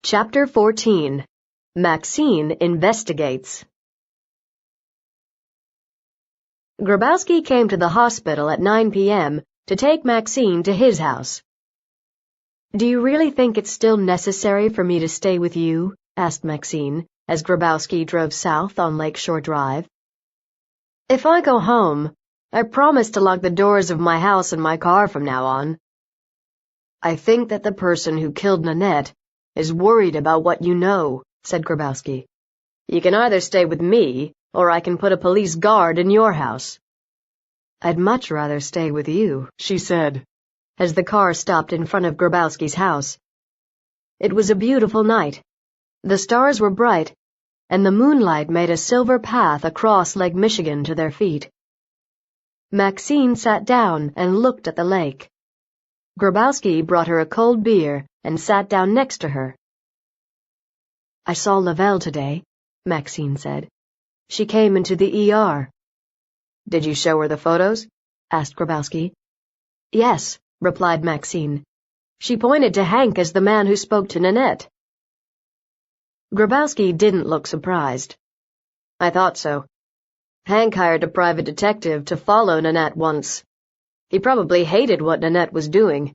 Chapter 14. Maxine Investigates. Grabowski came to the hospital at 9 p.m. to take Maxine to his house. "Do you really think it's still necessary for me to stay with you?" asked Maxine, as Grabowski drove south on Lakeshore Drive. "If I go home, I promise to lock the doors of my house and my car from now on. I think that the person who killed Nanette is worried about what you know," said Grabowski. "You can either stay with me, or I can put a police guard in your house." "I'd much rather stay with you," she said, as the car stopped in front of Grabowski's house. It was a beautiful night. The stars were bright, and the moonlight made a silver path across Lake Michigan to their feet. Maxine sat down and looked at the lake. Grabowski brought her a cold beer and sat down next to her. "I saw Lavelle today," Maxine said. "She came into the ER. "Did you show her the photos?" asked Grabowski. "Yes," replied Maxine. "She pointed to Hank as the man who spoke to Nanette." Grabowski didn't look surprised. "I thought so. Hank hired a private detective to follow Nanette once. He probably hated what Nanette was doing.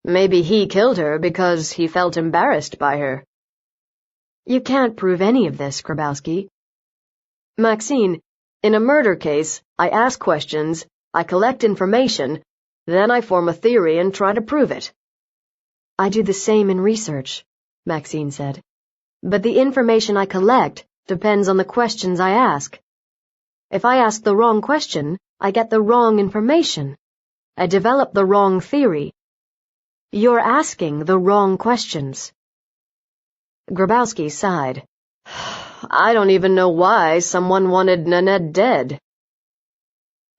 Maybe he killed her because he felt embarrassed by her." "You can't prove any of this, Grabowski." "Maxine, in a murder case, I ask questions, I collect information, then I form a theory and try to prove it." "I do the same in research," Maxine said. "But the information I collect depends on the questions I ask. If I ask the wrong question, I get the wrong information. I develop the wrong theory. You're asking the wrong questions." Grabowski sighed. "I don't even know why someone wanted Nanette dead."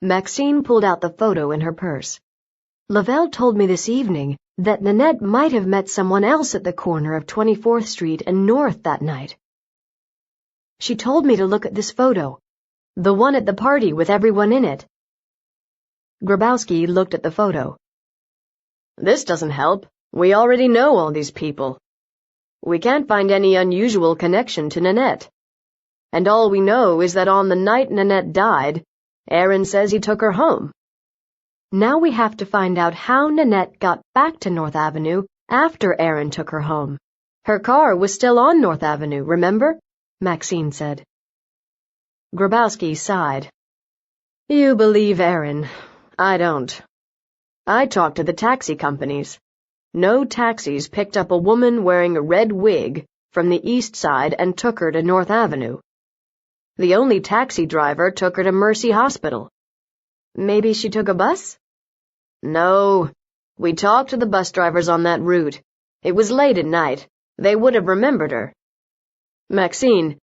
Maxine pulled out the photo in her purse. "Lavelle told me this evening that Nanette might have met someone else at the corner of 24th Street and North that night. She told me to look at this photo, the one at the party with everyone in it." Grabowski looked at the photo. "This doesn't help. We already know all these people. We can't find any unusual connection to Nanette. And all we know is that on the night Nanette died, Aaron says he took her home. Now we have to find out how Nanette got back to North Avenue after Aaron took her home. Her car was still on North Avenue, remember?" Maxine said. Grabowski sighed. "You believe Aaron. I don't. I talked to the taxi companies. No taxis picked up a woman wearing a red wig from the east side and took her to North Avenue. The only taxi driver took her to Mercy Hospital." "Maybe she took a bus?" "No. We talked to the bus drivers on that route. It was late at night. They would have remembered her. Maxine,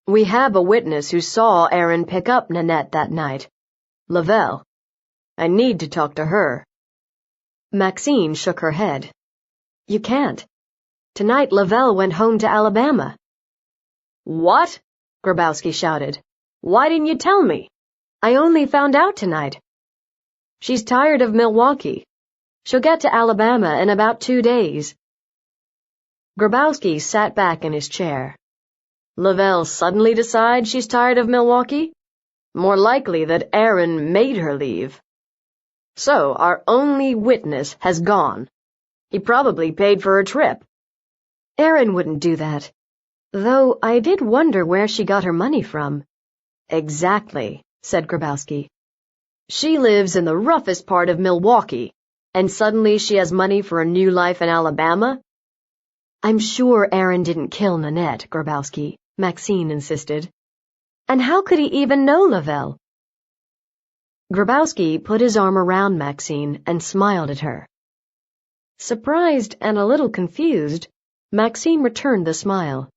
we have a witness who saw Aaron pick up Nanette that night. Lavelle. I need to talk to her." Maxine shook her head. "You can't. Tonight Lavelle went home to Alabama." "What?" Grabowski shouted. "Why didn't you tell me?" "I only found out tonight. She's tired of Milwaukee. She'll get to Alabama in about 2 days." Grabowski sat back in his chair. "Lavelle suddenly decides she's tired of Milwaukee? More likely that Aaron made her leave. So our only witness has gone. He probably paid for her trip." "Aaron wouldn't do that. Though I did wonder where she got her money from." "Exactly," said Grabowski. "She lives in the roughest part of Milwaukee, and suddenly she has money for a new life in Alabama?" "I'm sure Aaron didn't kill Nanette, Grabowski," Maxine insisted. "And how could he even know Lavelle?" Grabowski put his arm around Maxine and smiled at her. Surprised and a little confused, Maxine returned the smile.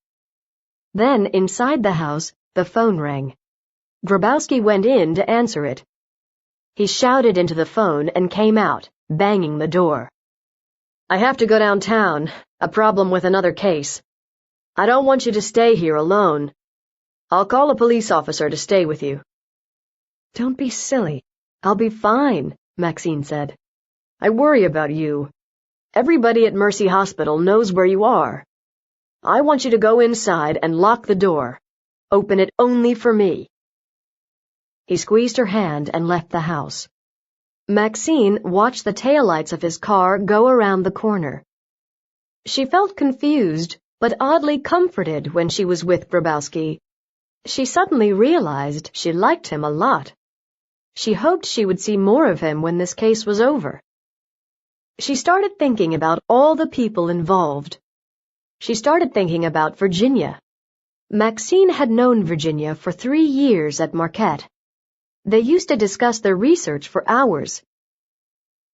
Then, inside the house, the phone rang. Grabowski went in to answer it. He shouted into the phone and came out, banging the door. "I have to go downtown. A problem with another case. I don't want you to stay here alone. I'll call a police officer to stay with you." "Don't be silly. I'll be fine," Maxine said. "I worry about you. Everybody at Mercy Hospital knows where you are. I want you to go inside and lock the door. Open it only for me." He squeezed her hand and left the house. Maxine watched the taillights of his car go around the corner. She felt confused, but oddly comforted when she was with Grabowski. She suddenly realized she liked him a lot. She hoped she would see more of him when this case was over. She started thinking about all the people involved. She started thinking about Virginia. Maxine had known Virginia for 3 years at Marquette. They used to discuss their research for hours.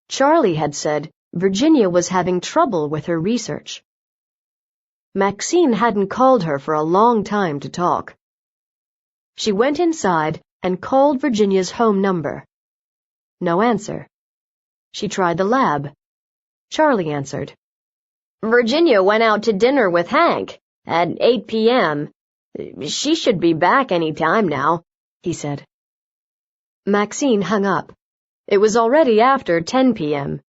Charlie had said Virginia was having trouble with her research. Maxine hadn't called her for a long time to talk. She went inside and called Virginia's home number. No answer. She tried the lab. Charlie answered. "Virginia went out to dinner with Hank at 8 p.m. She should be back any time now," he said. Maxine hung up. It was already after 10 p.m.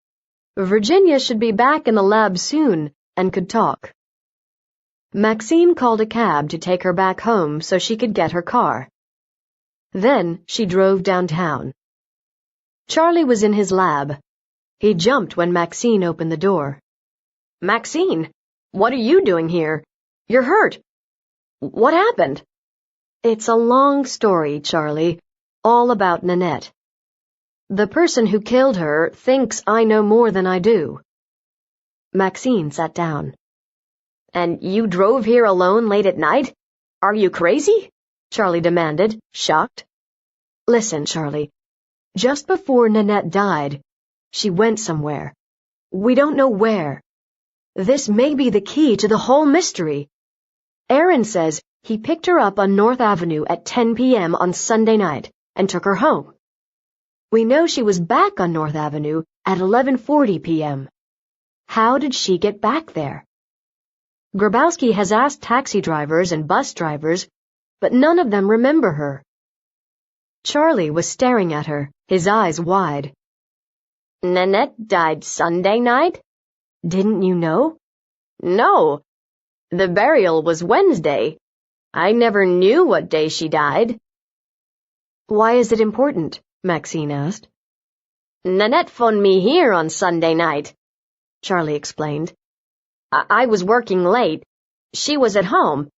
Virginia should be back in the lab soon and could talk. Maxine called a cab to take her back home so she could get her car. Then she drove downtown. Charlie was in his lab. He jumped when Maxine opened the door. "Maxine, what are you doing here? You're hurt. What happened?" "It's a long story, Charlie, all about Nanette. The person who killed her thinks I know more than I do." Maxine sat down. "And you drove here alone late at night? Are you crazy?" Charlie demanded, shocked. "Listen, Charlie. Just before Nanette died, she went somewhere. We don't know where. This may be the key to the whole mystery. Aaron says he picked her up on North Avenue at 10 p.m. on Sunday night and took her home. We know she was back on North Avenue at 11:40 p.m. How did she get back there? Grabowski has asked taxi drivers and bus drivers, but none of them remember her." Charlie was staring at her, his eyes wide. "Nanette died Sunday night? Didn't you know?" "No. The burial was Wednesday. I never knew what day she died." "Why is it important?" Maxine asked. "Nanette phoned me here on Sunday night," Charlie explained. I was working late. She was at home.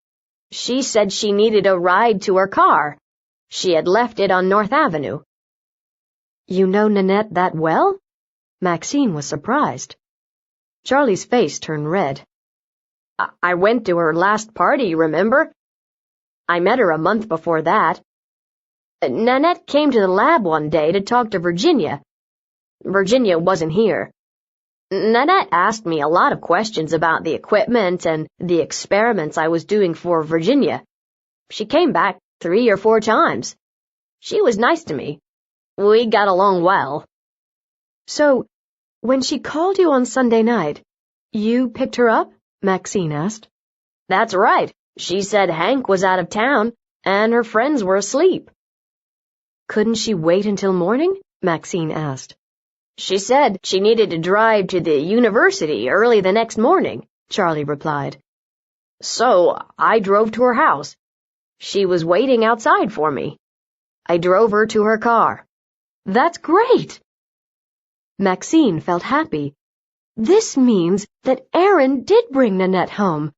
She said she needed a ride to her car. She had left it on North Avenue." "You know Nanette that well?" Maxine was surprised. Charlie's face turned red. I went to her last party, remember? I met her a month before that. Nanette came to the lab one day to talk to Virginia. Virginia wasn't here. Nanette asked me a lot of questions about the equipment and the experiments I was doing for Virginia. She came back 3 or 4 times. She was nice to me. We got along well." "So, when she called you on Sunday night, you picked her up?" Maxine asked. "That's right. She said Hank was out of town and her friends were asleep." "Couldn't she wait until morning?" Maxine asked. "She said she needed to drive to the university early the next morning," Charlie replied. "So I drove to her house. She was waiting outside for me. I drove her to her car." "That's great!" Maxine felt happy. This means that Aaron did bring Nanette home.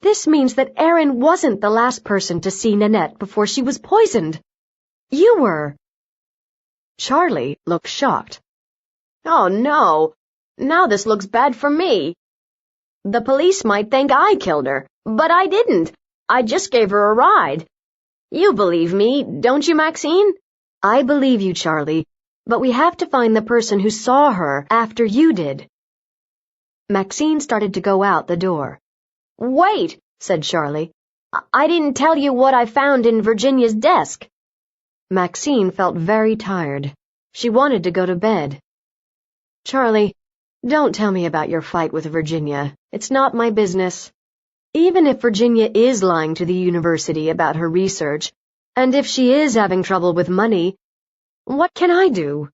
This means that Aaron wasn't the last person to see Nanette before she was poisoned. You were. Charlie looked shocked. "Oh, no. Now this looks bad for me. The police might think I killed her, but I didn't. I just gave her a ride. You believe me, don't you, Maxine?" "I believe you, Charlie, but we have to find the person who saw her after you did." Maxine started to go out the door. "Wait," said Charlie. "I didn't tell you what I found in Virginia's desk." Maxine felt very tired. She wanted to go to bed. "Charlie, don't tell me about your fight with Virginia. It's not my business. Even if Virginia is lying to the university about her research, and if she is having trouble with money, what can I do?"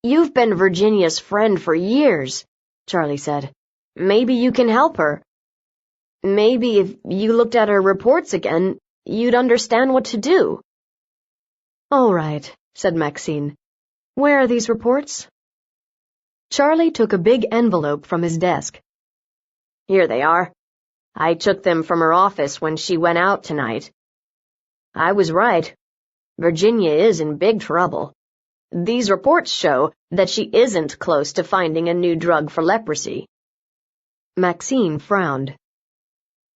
"You've been Virginia's friend for years," Charlie said. "Maybe you can help her." Maybe if you looked at her reports again, you'd understand what to do." "All right," said Maxine. "Where are these reports?" Charlie took a big envelope from his desk. "Here they are. I took them from her office when she went out tonight. I was right. Virginia is in big trouble. These reports show that she isn't close to finding a new drug for leprosy." Maxine frowned.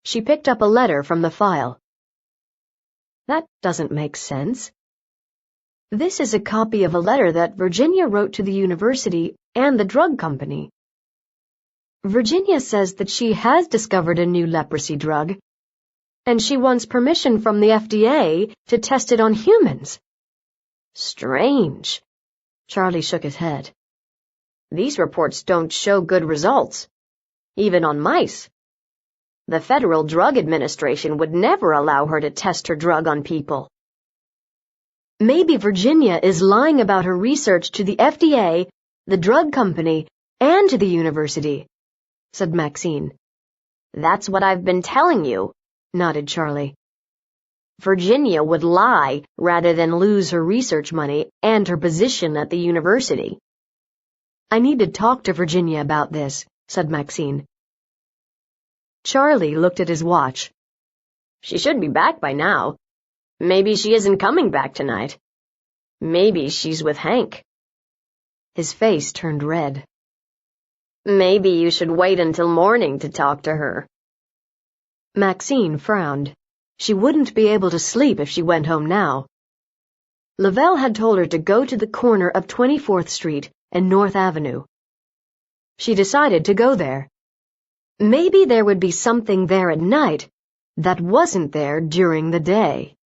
She picked up a letter from the file. "That doesn't make sense. This is a copy of a letter that Virginia wrote to the university and the drug company. Virginia says that she has discovered a new leprosy drug, and she wants permission from the FDA to test it on humans." "Strange." Charlie shook his head. "These reports don't show good results, even on mice. The Federal Drug Administration would never allow her to test her drug on people." "Maybe Virginia is lying about her research to the FDA, the drug company, and to the university," said Maxine. "That's what I've been telling you," nodded Charlie. "Virginia would lie rather than lose her research money and her position at the university." "I need to talk to Virginia about this," said Maxine. Charlie looked at his watch. "She should be back by now. Maybe she isn't coming back tonight. Maybe she's with Hank." His face turned red. "Maybe you should wait until morning to talk to her." Maxine frowned. She wouldn't be able to sleep if she went home now. Lavelle had told her to go to the corner of 24th Street and North Avenue. She decided to go there. Maybe there would be something there at night that wasn't there during the day.